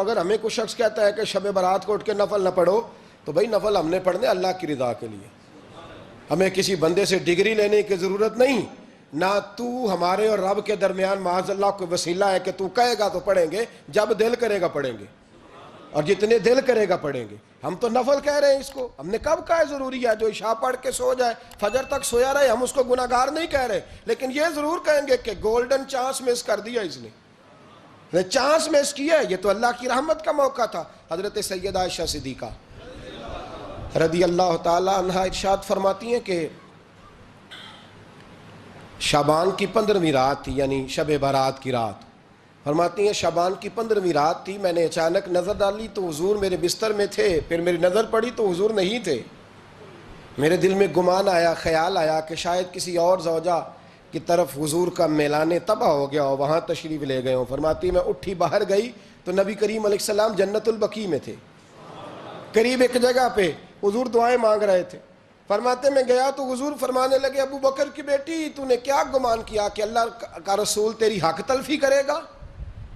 اگر ہمیں کوئی شخص کہتا ہے کہ شب برات کو اٹھ کے نفل نہ پڑھو تو بھائی نفل ہم نے پڑھنے اللہ کی رضا کے لیے، ہمیں کسی بندے سے ڈگری لینے کی ضرورت نہیں، نہ تو ہمارے اور رب کے درمیان معاذ اللہ کوئی وسیلہ ہے کہ تو کہے گا تو پڑھیں گے، جب دل کرے گا پڑھیں گے، اور جتنے دل کرے گا پڑھیں گے۔ ہم تو نفل کہہ رہے ہیں اس کو، ہم نے کب کہا ہے ضروری ہے جو عشاء پڑھ کے سو جائے فجر تک سویا رہے، ہم اس کو گناہگار نہیں کہہ رہے، لیکن یہ ضرور کہیں گے کہ گولڈن چانس مس کر دیا اس نے چانس مس کیا ہے، یہ تو اللہ کی رحمت کا موقع تھا۔ حضرت سیدہ عائشہ صدیقہ رضی اللہ تعالی عنہ ارشاد فرماتی ہیں کہ شعبان کی 15ویں رات تھی، یعنی شب برات کی رات، فرماتی ہیں شعبان کی 15ویں رات تھی، میں نے اچانک نظر ڈالی تو حضور میرے بستر میں تھے، پھر میری نظر پڑی تو حضور نہیں تھے، میرے دل میں گمان آیا، خیال آیا کہ شاید کسی اور زوجہ کی طرف حضور کا میلان تباہ ہو گیا ہو، وہاں تشریف لے گئے ہوں۔ فرماتی میں اٹھی باہر گئی تو نبی کریم علیہ السلام جنت البقیع میں تھے، قریب ایک جگہ پہ حضور دعائیں مانگ رہے تھے۔ فرماتے میں گیا تو حضور فرمانے لگے ابو بکر کی بیٹی تو نے کیا گمان کیا کہ اللہ کا رسول تیری حق تلفی کرے گا؟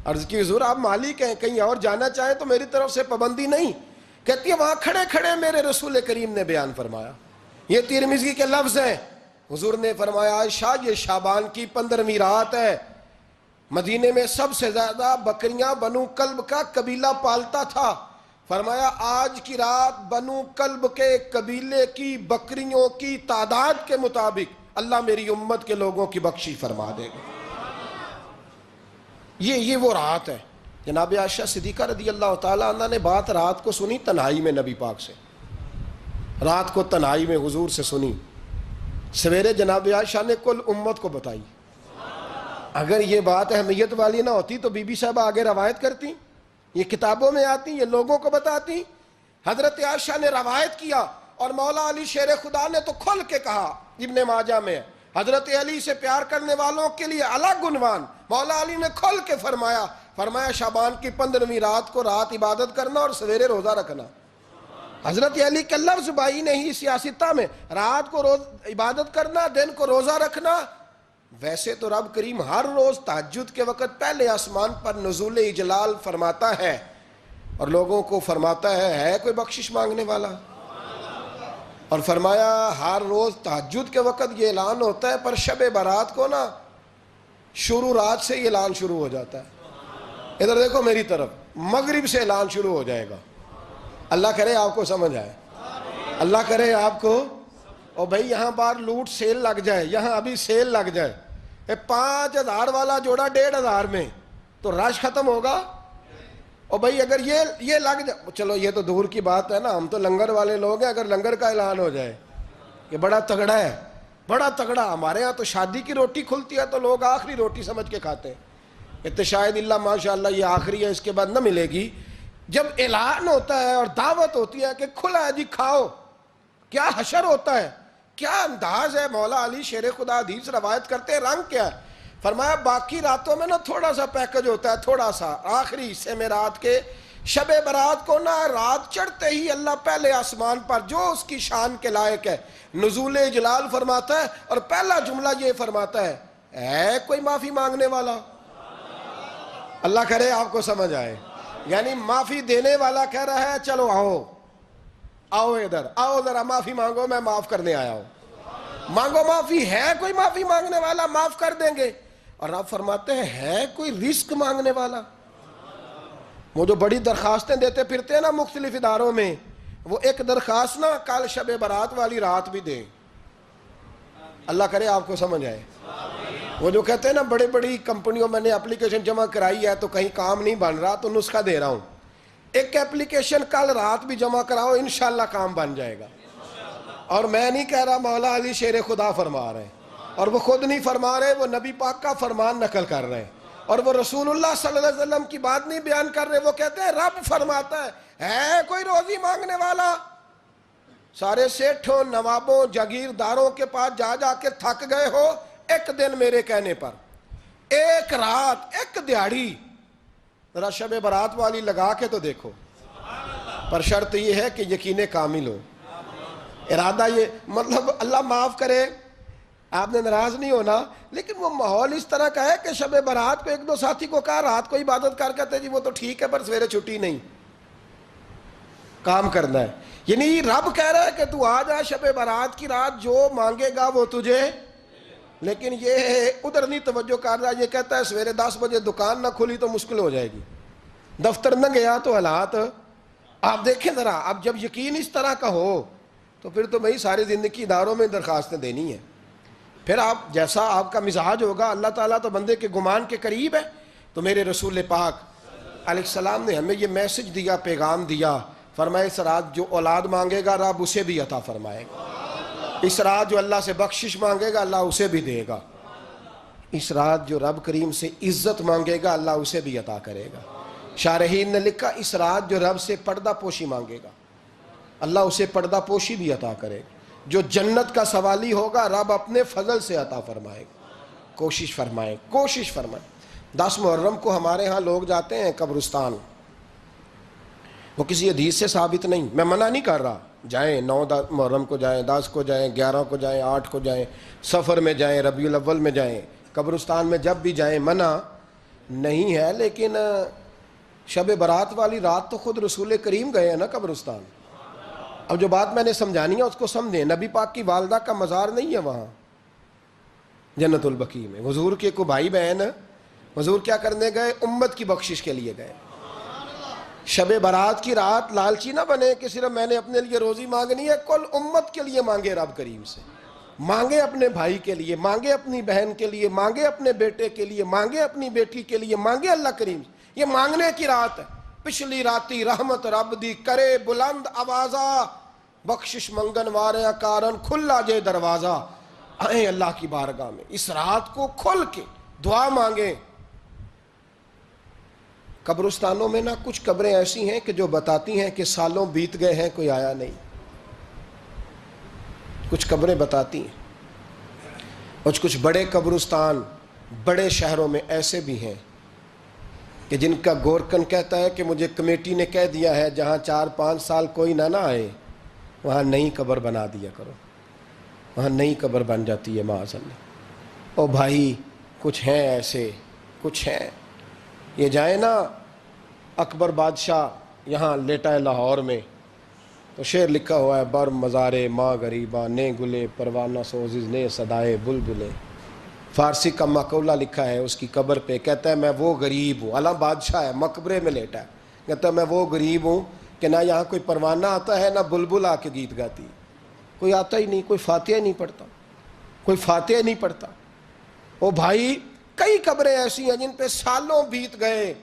عرض کی حضور آپ مالک ہیں، کہیں اور جانا چاہیں تو میری طرف سے پابندی نہیں۔ کہتی ہے وہاں کھڑے کھڑے میرے رسول کریم نے بیان فرمایا، یہ ترمذی کے لفظ ہیں، حضور نے فرمایا عائشہ یہ شعبان کی 15ویں رات ہے، مدینے میں سب سے زیادہ بکریاں بنو کلب کا قبیلہ پالتا تھا، فرمایا آج کی رات بنو کلب کے قبیلے کی بکریوں کی تعداد کے مطابق اللہ میری امت کے لوگوں کی بخشش فرما دے گا۔ یہ وہ رات ہے۔ جناب عائشہ صدیقہ رضی اللہ تعالیٰ عنہ نے بات رات کو سنی تنہائی میں، نبی پاک سے رات کو تنہائی میں حضور سے سنی، سویرے جناب عائشہ نے کل امت کو بتائی۔ اگر یہ بات اہمیت والی نہ ہوتی تو بی بی صاحبہ آگے روایت کرتی، یہ کتابوں میں آتی، یہ لوگوں کو بتاتی۔ حضرت عائشہ نے روایت کیا اور مولا علی شیر خدا نے تو کھل کے کہا، ابن ماجہ میں حضرت علی سے پیار کرنے والوں کے لیے الگ عنوان، مولا علی نے کھل کے فرمایا شعبان کی 15ویں رات کو رات عبادت کرنا اور سویرے روزہ رکھنا۔ حضرت علی کے لفظ بائی نہیں سیاستہ میں، رات کو عبادت کرنا، دن کو روزہ رکھنا۔ ویسے تو رب کریم ہر روز تہجد کے وقت پہلے آسمان پر نزول اجلال فرماتا ہے اور لوگوں کو فرماتا ہے کوئی بخشش مانگنے والا؟ اور فرمایا ہر روز تہجد کے وقت یہ اعلان ہوتا ہے، پر شب برات کو نا شروع رات سے یہ اعلان شروع ہو جاتا ہے۔ ادھر دیکھو میری طرف، مغرب سے اعلان شروع ہو جائے گا۔ اللہ کرے آپ کو سمجھ آئے، اللہ کرے آپ کو، اور بھائی یہاں باہر لوٹ سیل لگ جائے، یہاں ابھی سیل لگ جائے، 5000 والا جوڑا 1500 میں تو رش ختم ہوگا۔ اور بھائی اگر یہ لگ جائے، چلو یہ تو دور کی بات ہے نا، ہم تو لنگر والے لوگ ہیں، اگر لنگر کا اعلان ہو جائے کہ بڑا تگڑا ہے، بڑا تگڑا، ہمارے ہاں تو شادی کی روٹی کھلتی ہے تو لوگ آخری روٹی سمجھ کے کھاتے ہیں، شاید اللہ ماشاءاللہ یہ آخری ہے، اس کے بعد نہ ملے گی۔ جب اعلان ہوتا ہے اور دعوت ہوتی ہے کہ کھلا ہے جی کھاؤ، کیا حشر ہوتا ہے، کیا انداز ہے۔ مولا علی شیر خدا حدیث روایت کرتے ہیں، رنگ کیا ہے؟ فرمایا باقی راتوں میں نا تھوڑا سا پیکج ہوتا ہے، تھوڑا سا، آخری حصے میں رات کے شب برات کو نا رات چڑھتے ہی اللہ پہلے آسمان پر جو اس کی شان کے لائق ہے نزول جلال فرماتا ہے، اور پہلا جملہ یہ فرماتا ہے کوئی معافی مانگنے والا؟ اللہ کرے آپ کو سمجھ آئے، یعنی معافی دینے والا کہہ رہا ہے چلو آؤ ادھر، آؤ ذرا معافی مانگو، میں معاف کرنے آیا ہوں، مانگو معافی، ہے کوئی معافی مانگنے والا؟ معاف کر دیں گے۔ اور آپ فرماتے ہیں ہے کوئی رزق مانگنے والا؟ وہ جو بڑی درخواستیں دیتے پھرتے ہیں نا مختلف اداروں میں، وہ ایک درخواست نا کل شب برات والی رات بھی دیں۔ اللہ کرے آپ کو سمجھ آئے۔ وہ جو کہتے ہیں نا بڑی بڑی کمپنیوں میں نے اپلیکیشن جمع کرائی ہے تو کہیں کام نہیں بن رہا تو نسخہ دے رہا ہوں، ایک اپلیکیشن کل رات بھی جمع کراؤ انشاءاللہ کام بن جائے گا۔ اور میں نہیں کہہ رہا، مولا علی شیر خدا فرما رہے ہیں، اور وہ خود نہیں فرما رہے، وہ نبی پاک کا فرمان نقل کر رہے ہیں، اور وہ رسول اللہ صلی اللہ علیہ وسلم کی بات نہیں بیان کر رہے، وہ کہتے ہیں رب فرماتا ہے کوئی روزی مانگنے والا؟ سارے سیٹھوں، نوابوں، جاگیرداروں کے پاس جا جا کے تھک گئے ہو، ایک دن میرے کہنے پر، ایک رات، ایک دیہڑی ذرا شب برات والی لگا کے تو دیکھو، پر شرط یہ ہے کہ یقین کامل ہو، ارادہ یہ، مطلب اللہ معاف کرے، آپ نے ناراض نہیں ہونا، لیکن وہ ماحول اس طرح کا ہے کہ شب برات کو ایک دو ساتھی کو کہا رات کو عبادت کر کہتے جی وہ تو ٹھیک ہے پر سویرے چھٹی نہیں، کام کرنا ہے. یعنی رب کہہ رہا ہے کہ تو آ جا شب برات کی رات، جو مانگے گا وہ تجھے، لیکن یہ ادھر نہیں توجہ کر رہا. یہ کہتا ہے سویرے 10 بجے دکان نہ کھلی تو مشکل ہو جائے گی، دفتر نہ گیا تو حالات آپ دیکھیں ذرا. اب جب یقین اس طرح کا ہو تو پھر تو میں ساری زندگی اداروں میں درخواستیں دینی ہیں. پھر آپ جیسا آپ کا مزاج ہوگا، اللہ تعالیٰ تو بندے کے گمان کے قریب ہے. تو میرے رسول پاک علیہ السلام نے ہمیں یہ میسج دیا، پیغام دیا، فرمائے اس رات جو اولاد مانگے گا رب اسے بھی عطا فرمائے گا. اس رات جو اللہ سے بخشش مانگے گا اللہ اسے بھی دے گا. اس رات جو رب کریم سے عزت مانگے گا اللہ اسے بھی عطا کرے گا. شارحین نے لکھا اس رات جو رب سے پردہ پوشی مانگے گا اللہ اسے پردہ پوشی بھی عطا کرے گا. جو جنت کا سوالی ہوگا رب اپنے فضل سے عطا فرمائے گا. کوشش فرمائیں، کوشش فرمائیں. 10 محرم کو ہمارے ہاں لوگ جاتے ہیں قبرستان، وہ کسی حدیث سے ثابت نہیں، میں منع نہیں کر رہا، جائیں 9 محرم کو جائیں، 10 کو جائیں، 11 کو جائیں، 8 کو جائیں، سفر میں جائیں، ربیع الاول میں جائیں، قبرستان میں جب بھی جائیں منع نہیں ہے. لیکن شب برات والی رات تو خود رسول کریم گئے ہیں نا قبرستان. اب جو بات میں نے سمجھانی ہے اس کو سمجھیں. نبی پاک کی والدہ کا مزار نہیں ہے وہاں جنت البقیع میں. حضور کے کو بھائی بہن حضور کیا کرنے گئے؟ امت کی بخشش کے لیے گئے. شب برات کی رات لالچی نہ بنے کہ صرف میں نے اپنے لیے روزی مانگنی ہے، کل امت کے لیے مانگے رب کریم سے. مانگے اپنے بھائی کے لیے، مانگے اپنی بہن کے لیے، مانگے اپنے بیٹے کے لیے، مانگے اپنی بیٹی کے لیے، مانگے اللہ کریم سے. یہ مانگنے کی رات ہے. پچھلی راتی رحمت رب دی کرے بلند آوازہ، بخشش منگن واریاں کارن کھلا جے دروازہ. آئیں اللہ کی بارگاہ میں اس رات کو کھل کے دعا مانگیں. قبرستانوں میں نہ کچھ قبریں ایسی ہیں کہ جو بتاتی ہیں کہ سالوں بیت گئے ہیں کوئی آیا نہیں. کچھ قبریں بتاتی ہیں. اور کچھ بڑے قبرستان بڑے شہروں میں ایسے بھی ہیں کہ جن کا گورکن کہتا ہے کہ مجھے کمیٹی نے کہہ دیا ہے جہاں 4-5 سال کوئی نہ آئے وہاں نئی قبر بنا دیا کرو. وہاں نئی قبر بن جاتی ہے معاذ اللہ. او بھائی کچھ ہیں ایسے، کچھ ہیں. یہ جائیں نا اکبر بادشاہ یہاں لیٹا ہے لاہور میں تو شعر لکھا ہوا ہے بر مزارے ماں غریباں نے گلے پروانہ سوزز نے صدائے بلبلے. فارسی کا مقولہ لکھا ہے اس کی قبر پہ، کہتا ہے میں وہ غریب ہوں. اعلیٰ بادشاہ ہے مقبرے میں لیٹا ہے، کہتا ہے میں وہ غریب ہوں کہ نہ یہاں کوئی پروانہ آتا ہے نہ بلبل آ کے گیت گاتی ہے. کوئی آتا ہی نہیں، کوئی فاتحہ نہیں پڑھتا، کوئی فاتحہ نہیں پڑھتا. او بھائی کئی قبریں ایسی ہیں جن پہ سالوں بیت گئے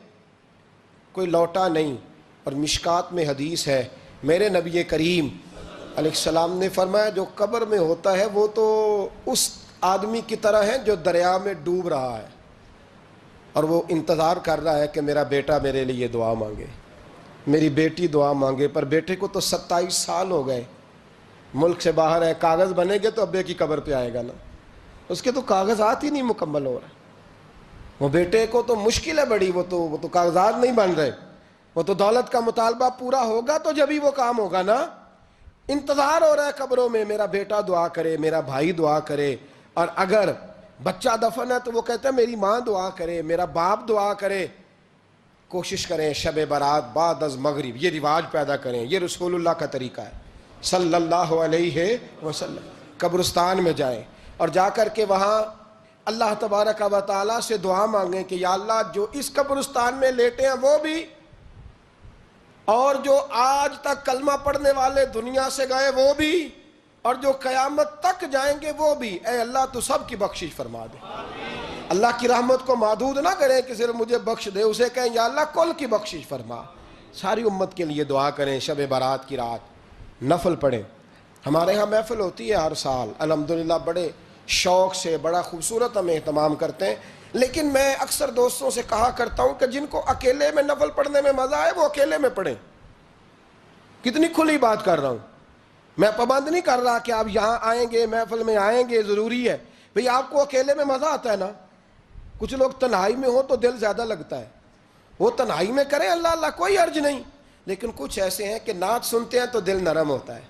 کوئی لوٹا نہیں. اور مشکات میں حدیث ہے میرے نبی کریم علیہ السلام نے فرمایا جو قبر میں ہوتا ہے وہ تو اس آدمی کی طرح ہے جو دریا میں ڈوب رہا ہے اور وہ انتظار کر رہا ہے کہ میرا بیٹا میرے لیے دعا مانگے، میری بیٹی دعا مانگے. پر بیٹے کو تو 27 سال ہو گئے، ملک سے باہر ہے. کاغذ بنے گے تو ابے کی قبر پہ آئے گا نا، اس کے تو کاغذات ہی نہیں مکمل ہو رہے. وہ بیٹے کو تو مشکل ہے بڑی، وہ تو کاغذات نہیں بن رہے. وہ تو دولت کا مطالبہ پورا ہوگا تو جب ہی وہ کام ہوگا نا. انتظار ہو رہا ہے قبروں میں میرا بیٹا دعا کرے، میرا بھائی دعا کرے. اور اگر بچہ دفن ہے تو وہ کہتا ہے میری ماں دعا کرے، میرا باپ دعا کرے. کوشش کریں شب برات بعد از مغرب یہ رواج پیدا کریں. یہ رسول اللہ کا طریقہ ہے صلی اللہ علیہ وسلم. قبرستان میں جائیں اور جا کر کے وہاں اللہ تبارک و تعالیٰ سے دعا مانگیں کہ یا اللہ جو اس قبرستان میں لیٹے ہیں وہ بھی، اور جو آج تک کلمہ پڑھنے والے دنیا سے گئے وہ بھی، اور جو قیامت تک جائیں گے وہ بھی. اے اللہ تو سب کی بخشش فرما دے. اللہ کی رحمت کو محدود نہ کریں کہ صرف مجھے بخش دے، اسے کہیں یا اللہ کل کی بخشش فرما. ساری امت کے لیے دعا کریں. شب برات کی رات نفل پڑھیں. ہمارے ہاں محفل ہوتی ہے ہر سال الحمدللہ، بڑے شوق سے بڑا خوبصورت ہم اہتمام کرتے ہیں. لیکن میں اکثر دوستوں سے کہا کرتا ہوں کہ جن کو اکیلے میں نفل پڑھنے میں مزہ آئے وہ اکیلے میں پڑھیں. کتنی کھلی بات کر رہا ہوں. میں پابند نہیں کر رہا کہ آپ یہاں آئیں گے محفل میں آئیں گے ضروری ہے. بھئی آپ کو اکیلے میں مزہ آتا ہے نا. کچھ لوگ تنہائی میں ہوں تو دل زیادہ لگتا ہے، وہ تنہائی میں کریں اللہ اللہ کوئی عرض نہیں. لیکن کچھ ایسے ہیں کہ نعت سنتے ہیں تو دل نرم ہوتا ہے،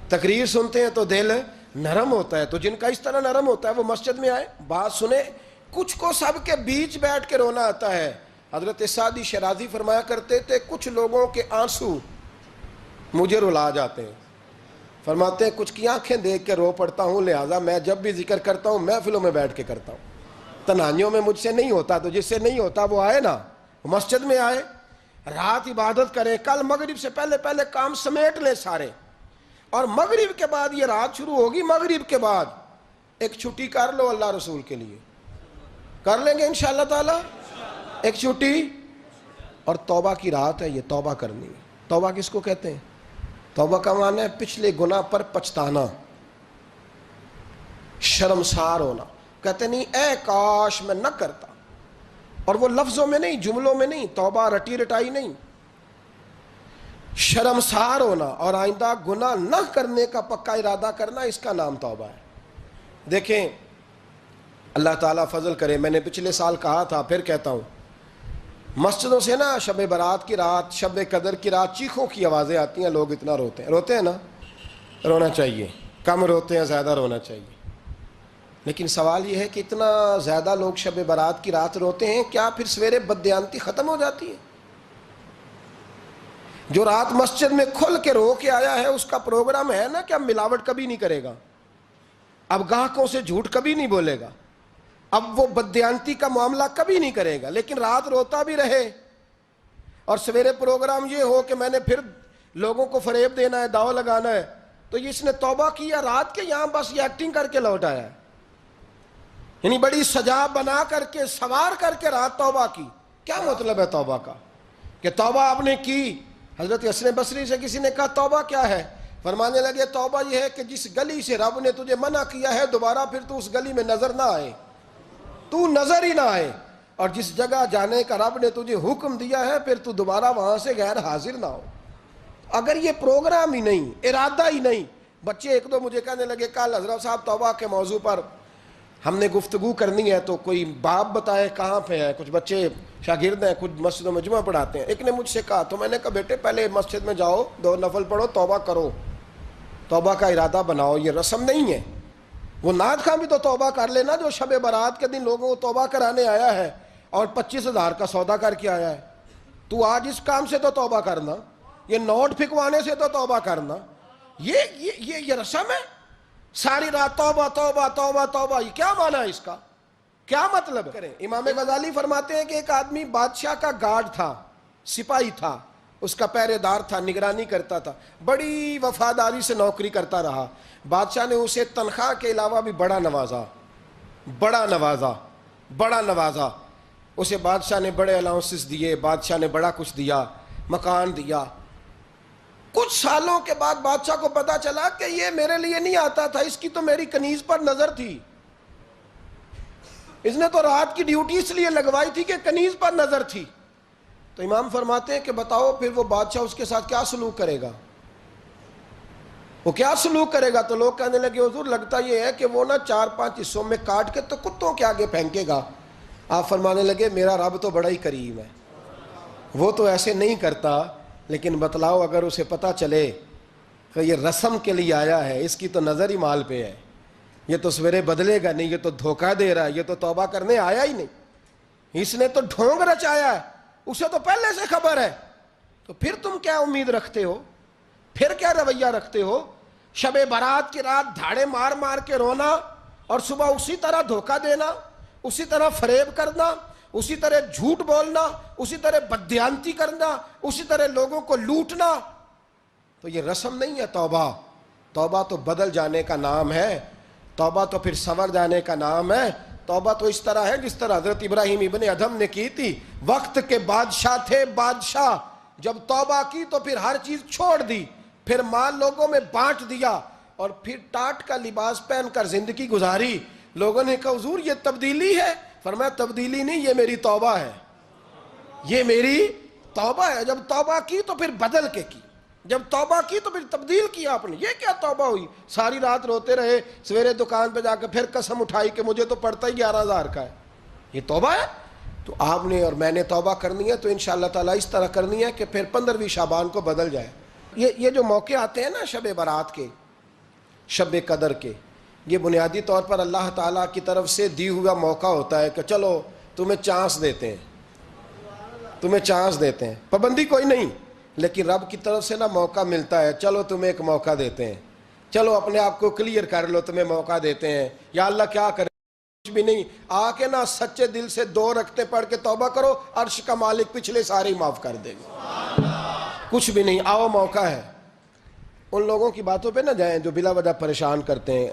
تقریر سنتے ہیں تو دل نرم ہوتا ہے. تو جن کا اس طرح نرم ہوتا ہے وہ مسجد میں آئے, بات سنیں. کچھ کو سب کے بیچ بیٹھ کے رونا آتا ہے. حضرت سعدی شیرازی فرمایا کرتے تھے کچھ لوگوں کے آنسو مجھے رلا جاتے ہیں. فرماتے ہیں کچھ کی آنکھیں دیکھ کے رو پڑتا ہوں, لہٰذا میں جب بھی ذکر کرتا ہوں محفلوں میں بیٹھ کے کرتا ہوں. تنہائیوں میں مجھ سے نہیں ہوتا, تو جس سے نہیں ہوتا وہ آئے نا, مسجد میں آئے, رات عبادت کریں. کل مغرب سے پہلے پہلے کام سمیٹ لیں سارے, اور مغرب کے بعد یہ رات شروع ہوگی, مغرب کے بعد ایک چھٹی کر لو اللہ رسول کے لیے. کر لیں گے انشاءاللہ تعالی ایک چھٹی. اور توبہ کی رات ہے یہ, توبہ کرنی ہے. توبہ کس کو کہتے ہیں؟ توبہ کا معنی ہے پچھلے گناہ پر پچھتانا, شرمسار ہونا. کہتے نہیں اے کاش میں نہ کرتا, اور وہ لفظوں میں نہیں, جملوں میں نہیں, توبہ رٹی رٹائی نہیں, شرمسار ہونا اور آئندہ گناہ نہ کرنے کا پکا ارادہ کرنا, اس کا نام توبہ ہے. دیکھیں اللہ تعالیٰ فضل کرے, میں نے پچھلے سال کہا تھا پھر کہتا ہوں, مسجدوں سے نا شب برات کی رات, شب قدر کی رات چیخوں کی آوازیں آتی ہیں, لوگ اتنا روتے ہیں نا. رونا چاہیے, کم روتے ہیں زیادہ رونا چاہیے. لیکن سوال یہ ہے کہ اتنا زیادہ لوگ شب برات کی رات روتے ہیں, کیا پھر سویرے بددیانتی ختم ہو جاتی ہے؟ جو رات مسجد میں کھل کے رو کے آیا ہے اس کا پروگرام ہے نا کہ اب ملاوٹ کبھی نہیں کرے گا, اب گاہکوں سے جھوٹ کبھی نہیں بولے گا, اب وہ بددیانتی کا معاملہ کبھی نہیں کرے گا. لیکن رات روتا بھی رہے اور سویرے پروگرام یہ ہو کہ میں نے پھر لوگوں کو فریب دینا ہے, داؤ لگانا ہے, تو اس نے توبہ کیا رات کے, یہاں بس یہ ایکٹنگ کر کے لوٹ آیا ہے. یعنی بڑی سجا بنا کر کے سوار کر کے رات توبہ کی. کیا مطلب ہے توبہ کا؟ کہ توبہ آپ نے کی. حضرت حسن بصری سے کسی نے کہا توبہ کیا ہے؟ فرمانے لگے توبہ یہ ہے کہ جس گلی سے رب نے تجھے منع کیا ہے دوبارہ پھر تو اس گلی میں نظر نہ آئے, تو نظر ہی نہ آئے. اور جس جگہ جانے کا رب نے تجھے حکم دیا ہے پھر تو دوبارہ وہاں سے غیر حاضر نہ ہو. اگر یہ پروگرام ہی نہیں, ارادہ ہی نہیں. بچے ایک دو مجھے کہنے لگے کل حضرت صاحب توبہ کے موضوع پر ہم نے گفتگو کرنی ہے, تو کوئی باب بتائے کہاں پہ ہے. کچھ بچے شاگرد ہیں, کچھ مسجدوں میں جمعہ پڑھاتے ہیں. ایک نے مجھ سے کہا, تو میں نے کہا بیٹے پہلے مسجد میں جاؤ, 2 نفل پڑھو, توبہ کرو, توبہ کا ارادہ بناؤ. یہ رسم نہیں ہے. وہ نعت خواں بھی تو توبہ کر لینا جو شب برات کے دن لوگوں کو توبہ کرانے آیا ہے اور 25,000 کا سودا کر کے آیا ہے. تو آج اس کام سے تو توبہ کرنا, یہ نوٹ پھکوانے سے تو توبہ کرنا. یہ رسم ہے. ساری رات توبہ توبہ توبہ توبہ, یہ کیا معنی ہے اس کا؟ کیا مطلب کریں؟ امام غزالی فرماتے ہیں کہ ایک آدمی بادشاہ کا گارڈ تھا, سپاہی تھا, اس کا پہرے دار تھا, نگرانی کرتا تھا, بڑی وفاداری سے نوکری کرتا رہا. بادشاہ نے اسے تنخواہ کے علاوہ بھی بڑا نوازا. اسے بادشاہ نے بڑے الاؤنسز دیے, بادشاہ نے بڑا کچھ دیا, مکان دیا. کچھ سالوں کے بعد بادشاہ کو پتا چلا کہ یہ میرے لیے نہیں آتا تھا, اس کی تو میری کنیز پر نظر تھی. اس نے تو رات کی ڈیوٹی اس لیے لگوائی تھی کہ کنیز پر نظر تھی. تو امام فرماتے ہیں کہ بتاؤ پھر وہ بادشاہ اس کے ساتھ کیا سلوک کرے گا؟ وہ کیا سلوک کرے گا؟ تو لوگ کہنے لگے حضور لگتا یہ ہے کہ وہ نا 4-5 حصوں میں کاٹ کے تو کتوں کے آگے پھینکے گا. آپ فرمانے لگے میرا رب تو بڑا ہی کریم ہے, وہ تو ایسے نہیں کرتا. لیکن بتلاؤ اگر اسے پتا چلے کہ یہ رسم کے لیے آیا ہے, اس کی تو نظر ہی مال پہ ہے, یہ تو سویرے بدلے گا نہیں, یہ تو دھوکہ دے رہا ہے, یہ تو توبہ کرنے آیا ہی نہیں, اس نے تو ڈھونگ رچایا ہے, اسے تو پہلے سے خبر ہے. تو پھر تم کیا امید رکھتے ہو؟ پھر کیا رویہ رکھتے ہو؟ شب برات کی رات دھاڑے مار مار کے رونا اور صبح اسی طرح دھوکہ دینا, اسی طرح فریب کرنا, اسی طرح جھوٹ بولنا, اسی طرح بددیانتی کرنا, اسی طرح لوگوں کو لوٹنا. تو یہ رسم نہیں ہے توبہ. توبہ تو بدل جانے کا نام ہے, توبہ تو پھر سنور جانے کا نام ہے. توبہ تو اس طرح ہے جس طرح حضرت ابراہیم ابن ادھم نے کی تھی. وقت کے بادشاہ تھے, بادشاہ جب توبہ کی تو پھر ہر چیز چھوڑ دی, پھر مال لوگوں میں بانٹ دیا اور پھر ٹاٹ کا لباس پہن کر زندگی گزاری. لوگوں نے کہا حضور یہ تبدیلی ہے. فرمایا تبدیلی نہیں, یہ میری توبہ ہے, یہ میری توبہ ہے. جب توبہ کی تو پھر بدل کے کی, جب توبہ کی تو پھر تبدیل کیا آپ نے. یہ کیا توبہ ہوئی؟ ساری رات روتے رہے, سویرے دکان پہ جا کے پھر قسم اٹھائی کہ مجھے تو پڑتا ہی 11,000 کا ہے. یہ توبہ ہے؟ تو آپ نے اور میں نے توبہ کرنی ہے تو انشاءاللہ تعالیٰ اس طرح کرنی ہے کہ پھر 15ویں شعبان کو بدل جائے. یہ جو موقع آتے ہیں نا شب برات کے, شب قدر کے, یہ بنیادی طور پر اللہ تعالیٰ کی طرف سے دی ہوا موقع ہوتا ہے کہ چلو تمہیں چانس دیتے ہیں، تمہیں چانس دیتے ہیں، پابندی کوئی نہیں، لیکن رب کی طرف سے نا موقع ملتا ہے، چلو تمہیں ایک موقع دیتے ہیں، چلو اپنے آپ کو کلیئر کر لو، تمہیں موقع دیتے ہیں، یا اللہ کیا کرے، کچھ بھی نہیں، آ کے نا سچے دل سے 2 رکعتیں پڑھ کے توبہ کرو، عرش کا مالک پچھلے سارے معاف کر دے گا، کچھ بھی نہیں، آؤ موقع ہے۔ ان لوگوں کی باتوں پہ نہ جائیں جو بلا وجہ پریشان کرتے ہیں،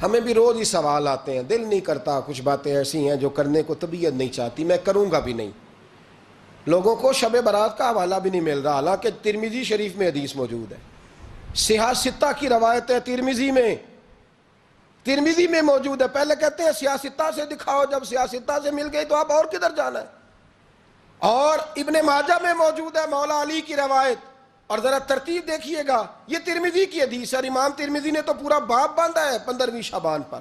ہمیں بھی روز ہی سوال آتے ہیں، دل نہیں کرتا، کچھ باتیں ایسی ہیں جو کرنے کو طبیعت نہیں چاہتی، میں کروں گا بھی نہیں۔ لوگوں کو شب برات کا حوالہ بھی نہیں مل رہا، حالانکہ ترمذی شریف میں حدیث موجود ہے، صحاح ستہ کی روایت ہے، ترمذی میں موجود ہے۔ پہلے کہتے ہیں صحاح ستہ سے دکھاؤ، جب صحاح ستہ سے مل گئی تو آپ اور کدھر جانا ہے؟ اور ابن ماجہ میں موجود ہے مولا علی کی روایت، اور ذرا ترتیب دیکھیے گا، یہ ترمذی کی حدیث ہے، اور امام ترمذی نے تو پورا باب باندھا ہے 15ویں شعبان پر،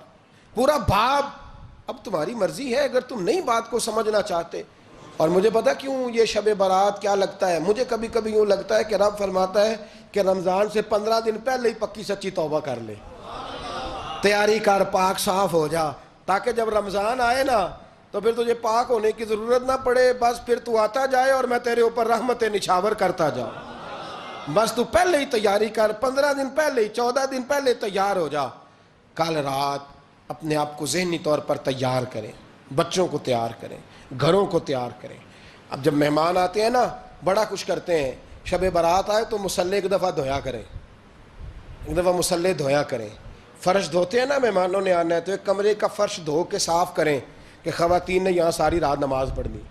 پورا باب۔ اب تمہاری مرضی ہے، اگر تم نہیں بات کو سمجھنا چاہتے۔ اور مجھے پتا کیوں یہ شب برات کیا لگتا ہے، مجھے کبھی کبھی یوں لگتا ہے کہ رب فرماتا ہے کہ رمضان سے 15 دن پہلے ہی پکی سچی توبہ کر لے، تیاری کر، پاک صاف ہو جا، تاکہ جب رمضان آئے نا تو پھر تجھے پاک ہونے کی ضرورت نہ پڑے، بس پھر تو آتا جائے اور میں تیرے اوپر رحمتیں نچھاور کرتا جاؤں، بس تو پہلے ہی تیاری کر، 15 دن پہلے ہی، 14 دن پہلے تیار ہو جا۔ کل رات اپنے آپ کو ذہنی طور پر تیار کریں، بچوں کو تیار کریں، گھروں کو تیار کریں۔ اب جب مہمان آتے ہیں نا بڑا کچھ کرتے ہیں، شب برات آئے تو مصلے ایک دفعہ دھویا کریں، ایک دفعہ مصلے دھویا کریں۔ فرش دھوتے ہیں نا، مہمانوں نے آنا ہے تو ایک کمرے کا فرش دھو کے صاف کریں کہ خواتین نے یہاں ساری رات نماز پڑھنی،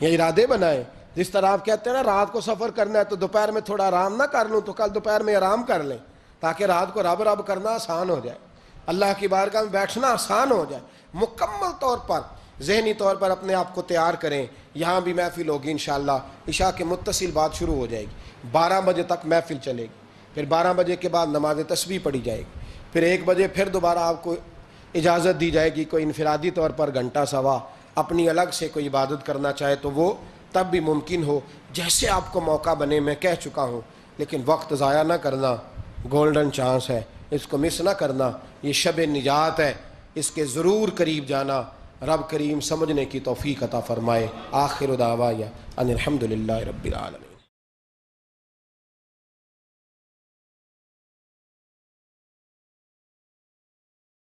یہ ارادے بنائیں۔ جس طرح آپ کہتے ہیں نا رات کو سفر کرنا ہے تو دوپہر میں تھوڑا آرام نہ کر لوں تو کل دوپہر میں آرام کر لیں، تاکہ رات کو رب رب کرنا آسان ہو جائے، اللہ کی بارگاہ میں بیٹھنا آسان ہو جائے۔ مکمل طور پر ذہنی طور پر اپنے آپ کو تیار کریں۔ یہاں بھی محفل ہوگی انشاءاللہ، عشاء کے متصل بعد شروع ہو جائے گی، 12 بجے تک محفل چلے گی، پھر 12 بجے کے بعد نماز تسبیح پڑھی جائے گی، پھر 1 بجے پھر دوبارہ آپ کو اجازت دی جائے گی، کوئی انفرادی طور پر گھنٹہ سوا اپنی الگ سے کوئی عبادت کرنا چاہے تو وہ تب بھی ممکن ہو، جیسے آپ کو موقع بنے۔ میں کہہ چکا ہوں، لیکن وقت ضائع نہ کرنا، گولڈن چانس ہے، اس کو مس نہ کرنا، یہ شب نجات ہے، اس کے ضرور قریب جانا۔ رب کریم سمجھنے کی توفیق عطا فرمائے۔ آخر دعوایا ان الحمدللہ رب العالمین۔